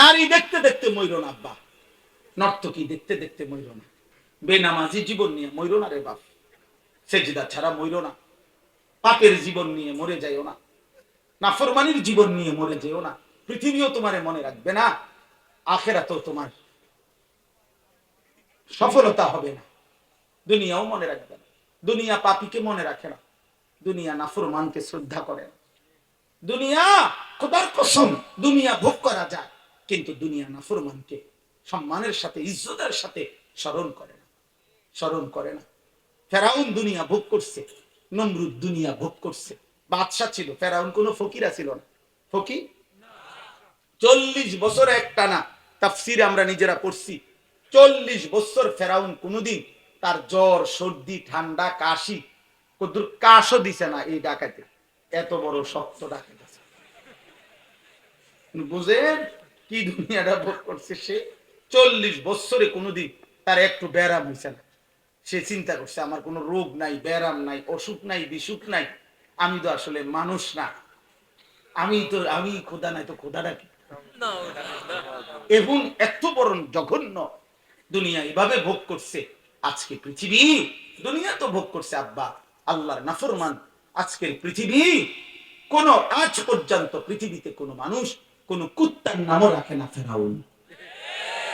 নারী দেখতে দেখতে মইরো না আব্বা, নর্তকী দেখতে দেখতে মইরো না, বেনামাজি জীবন নিয়ে মইরো না রে বাপ, সেজদা ছাড়া মইরো না, পাপের জীবন নিয়ে মরে যাইও না, নাফরমানির জীবন নিয়ে মরে যেও না। পৃথিবীও তোমারে মনে রাখবে না, আখেরাতেও তোমার সফলতা হবে না, দুনিয়াও মনে রাখবে না। দুনিয়া পাপীকে মনে রাখে না, দুনিয়া নাফরমানকে শ্রদ্ধা করে না। দুনিয়া, খোদার কসম, দুনিয়া ভোগ করা যায়, কিন্তু দুনিয়া নাফরমানকে সম্মানের সাথে ইজ্জতের সাথে স্মরণ করে না, স্মরণ করে না। ফেরাউন দুনিয়া ভোগ করছে, নমরুদ দুনিয়া ভোগ করছে, বাদশা ছিল। ফেরাউন কোনো ফকিরা ছিল না, ফকির 40 বছর একটানা, তাফসিরে আমরা নিজেরা পড়ছি, 40 বছর ফেরাউন কোনোদিন তার জ্বর সর্দি ঠান্ডা কাশি কদ্দুর কাশও দিছে না এই ডাকাতে, এত বড় শক্ত ডাকাত আছে। বুঝেন কি দুনিয়াটা ভোগ করছে সে? 40 বছরে কোনোদিন তার একটু ব্যারাম হয়েছে না। সে চিন্তা করছে আমার কোনো রোগ নাই, ব্যারাম নাই, অসুখ নাই, বিসুখ নাই, আমি তো আসলে মানুষ না, আমি খোদা নাই তো খোদাটা কি? এবং এত বড় জঘন্য দুনিয়া এভাবে ভোগ করছে। আজকে পৃথিবী, দুনিয়া তো ভোগ করছে আব্বা, আল্লাহর নাফরমান আজকের পৃথিবী। কোন আজ পর্যন্ত পৃথিবীতে কোন মানুষ কোন কুত্তার নামও রাখে না। ফেরাউন,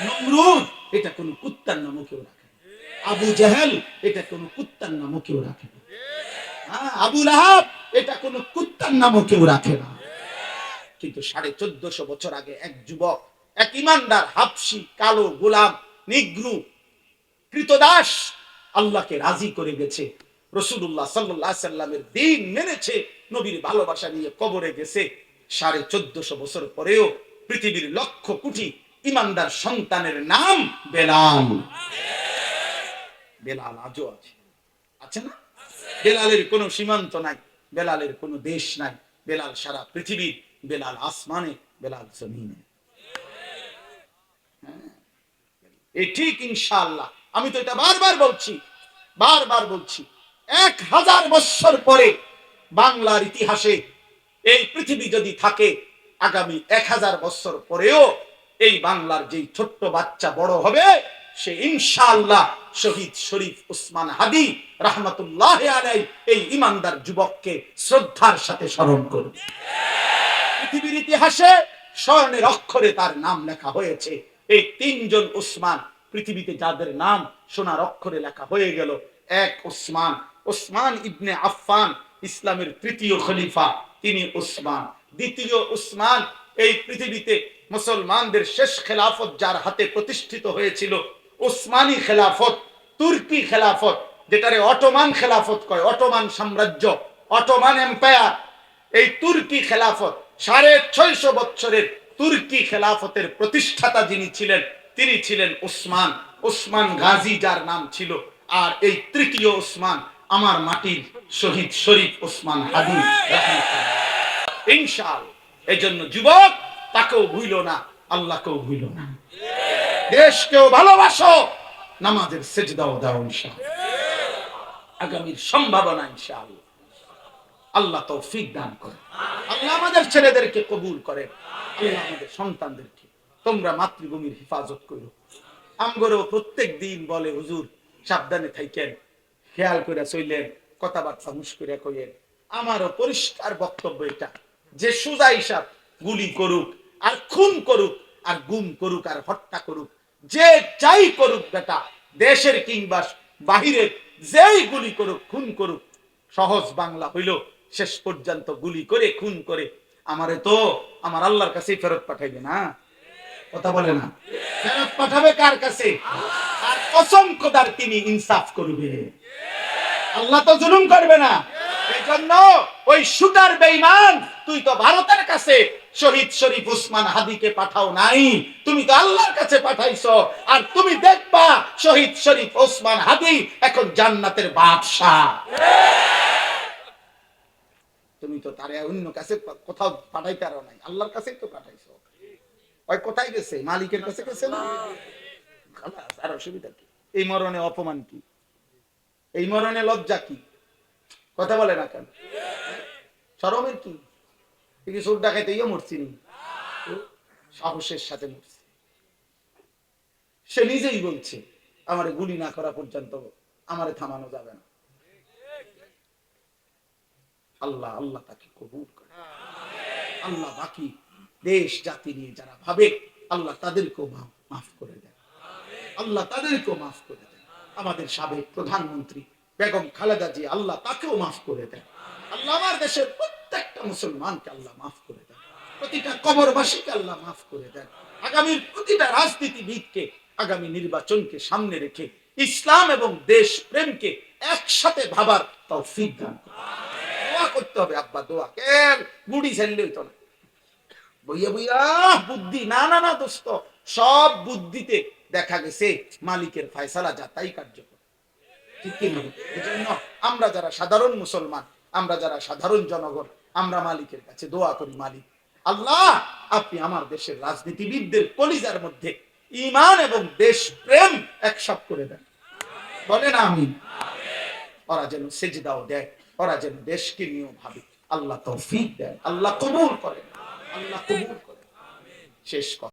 নমরুদ, এটা কোন কুত্তার নামও কেউ রাখে না। আবু জাহেল, এটা কোন কুত্তার নামও কেউ রাখে না। আবু লাহাব, এটা কোন কুত্তার নামও কেউ রাখে না। কিন্তু 1450 বছর আগে এক যুবক, এক ইমানদার, হাবশি, কালো, গোলাম, নিগ্রু, কৃতদাস, আল্লাহকে রাজি করে গেছে, রাসূলুল্লাহ সাল্লাল্লাহু আলাইহি সাল্লামের দ্বীন মেনেছে, নবীর ভালোবাসা নিয়ে কবরে গেছে। 1450 বছর পরেও পৃথিবীর লক্ষ কোটি ইমানদার সন্তানের নাম বেলাল। বেলাল আজও আছে, আছে না? বেলালের কোনো সীমান্ত নাই, বেলালের কোনো দেশ নাই, বেলাল সারা পৃথিবীর, বেলাল আসমানে, বেলাল জমিনে। এই ঠিক ইনশাআল্লাহ, আমি তো এটা বারবার বলছি, বারবার বলছি, 1000 বছর পরে বাংলার ইতিহাসে এই পৃথিবী যদি থাকে, আগামী 1000 বছর পরেও এই বাংলার যেই ছোট্ট বাচ্চা বড় হবে, সে ইনশাআল্লাহ শহীদ শরীফ ওসমান হাদি রাহমাতুল্লাহি আলাইহি এই ইমানদার যুবককে শ্রদ্ধার সাথে স্মরণ করবে। পৃথিবীর ইতিহাসে স্বর্ণের অক্ষরে তার নাম লেখা হয়েছে। এই 3 জন ওসমান পৃথিবীতে যাদের নাম সোনার অক্ষরে লেখা হয়ে গেল, এক ওসমান, ওসমান ইবনে আফফান, ইসলামের 3য় খলিফা, তিনি ওসমান। দ্বিতীয় ওসমান, এই পৃথিবীতে মুসলমানদের শেষ খেলাফত যার হাতে প্রতিষ্ঠিত হয়েছিল, ওসমানী খেলাফত, তুর্কি খেলাফত, যেটারে অটোমান খেলাফত কয়, অটোমান সাম্রাজ্য, অটোমান এম্পায়ার। এই তুর্কি খেলাফত 650 বছরের তুর্কি খেলাফতের প্রতিষ্ঠাতা যিনি ছিলেন, তিনি ছিলেন ওসমান, ওসমান গাজী যার নাম ছিল। আর এই 3য় ওসমান আমার মাটির শহীদ শরীফ ওসমান হাদি ইনশাআল্লাহ। এই জন্য যুবক, তাকেও ভুইল না, আল্লাহকেও ভুইল না, দেশকেও ভালোবাসো, নামাজের সেজদাও দাও ইনশাআল্লাহ। আগামীর সম্ভাবনা ইনশাআল্লাহ, আল্লাহ তৌফিক দান করে, আল্লাহ আমাদের ছেলেদেরকে কবুল করে, আল্লাহ আমাদের সন্তানদেরকে, তোমরা মাতৃভূমির হেফাজত করো। আমগরেও প্রত্যেক দিন বলে হুজুর সাবধানে থাকেন, খেয়াল করে চইলেন, কথাবার্তা হুঁশ করে কইেন। আমারও পরিষ্কার বক্তব্য এটা, যে সুজা হিসাব গুলি করুক আর খুন করুক আর গুম করুক আর হত্যা করুক, যে যাই করুক বেটা, দেশের কিংবা বাহিরের যেই গুলি করুক খুন করুক, সহজ বাংলা হইল শেষ পর্যন্ত গুলি করে খুন করে আমারে তো আমার আল্লাহর কাছেই ফেরত পাঠাইবে না? কথা বলে না? ফেরত পাঠাবে কার কাছে? আর কসম খোদার তিনি ইনসাফ করবে, আল্লাহ তো জুলুম করবে না। এই জন্য ওই শুটার বেঈমান, তুই তো ভারতের কাছে শহীদ শরীফ ওসমান হাদিকে পাঠাও নাই, তুমি তো আল্লাহর কাছে পাঠাইছো। আর তুমি দেখবা শহীদ শরীফ ওসমান হাদি এখন জান্নাতের বাদশা। তুমি তো তারে অন্য কাছে কোথাও পাঠাইতে পারো নাই, আল্লাহর কাছেই তো পাঠাইছো। ওই কোথায় গেছে? মালিকের কাছে গেছে না? খালাস, আর অসুবিধা কি? এই মরণে অপমান কি? এই মরণে লজ্জা কি? কথা বলে না কেন? শরমের কি? সুর ডাকাইতে মরছি নি? সাহসের সাথে মরছে। সে নিজেই বলছে আমারে গুলি না করা পর্যন্ত আমারে থামানো যাবে না। আল্লাহ আল্লাহ তাকে কবুল করে। আল্লাহ বাকি দেশ জাতি নিয়ে যারা ভাবে আল্লাহ তাদেরকেও মাফ করে দেন। আল্লাহ তাদেরকেও মাফ করে দেন। আমাদের সাবেক প্রধানমন্ত্রী বেগম খালেদা জি, আল্লাহ তাকেও মাফ করে দেন। আল্লাহ আমার দেশের প্রত্যেকটা মুসলমানকে আল্লাহ মাফ করে দেন। প্রতিটা কবরবাসীকে আল্লাহ মাফ করে দেন। আগামীর প্রতিটা রাজনীতিবিদকে আগামী নির্বাচনকে সামনে রেখে ইসলাম এবং দেশ প্রেমকে একসাথে ভাবার তৌফিক দান করুন। দোয়া করতে হবে আব্বা, দোয়া কেন গুড়ি ছেড়লে হইতো না। বইয়া বইয়া বুদ্ধি না না না দোস্ত, সব বুদ্ধিতে দেখা গেছে মালিকের ফয়সালা যা তাই কার্যকর। ঠিক কি না? এজন্য আমরা যারা সাধারণ মুসলমান, আমরা যারা সাধারণ জনগণ, আমরা মালিকের কাছে দোয়া করি, মালিক আল্লাহ আপনি আমার দেশের রাজনীতিবিদদের কলিজার মধ্যে ঈমান এবং দেশ প্রেম একসাথে করে দেন। বলেন আমিন। ওরা যেন সেজদাও দেয়, ওরা যেন দেশকে নিয়েও ভাবে। আল্লাহ তৌফিক দেন, আল্লাহ কবুল করেন, আল্লাহ কবুল করেন। শেষ কথা।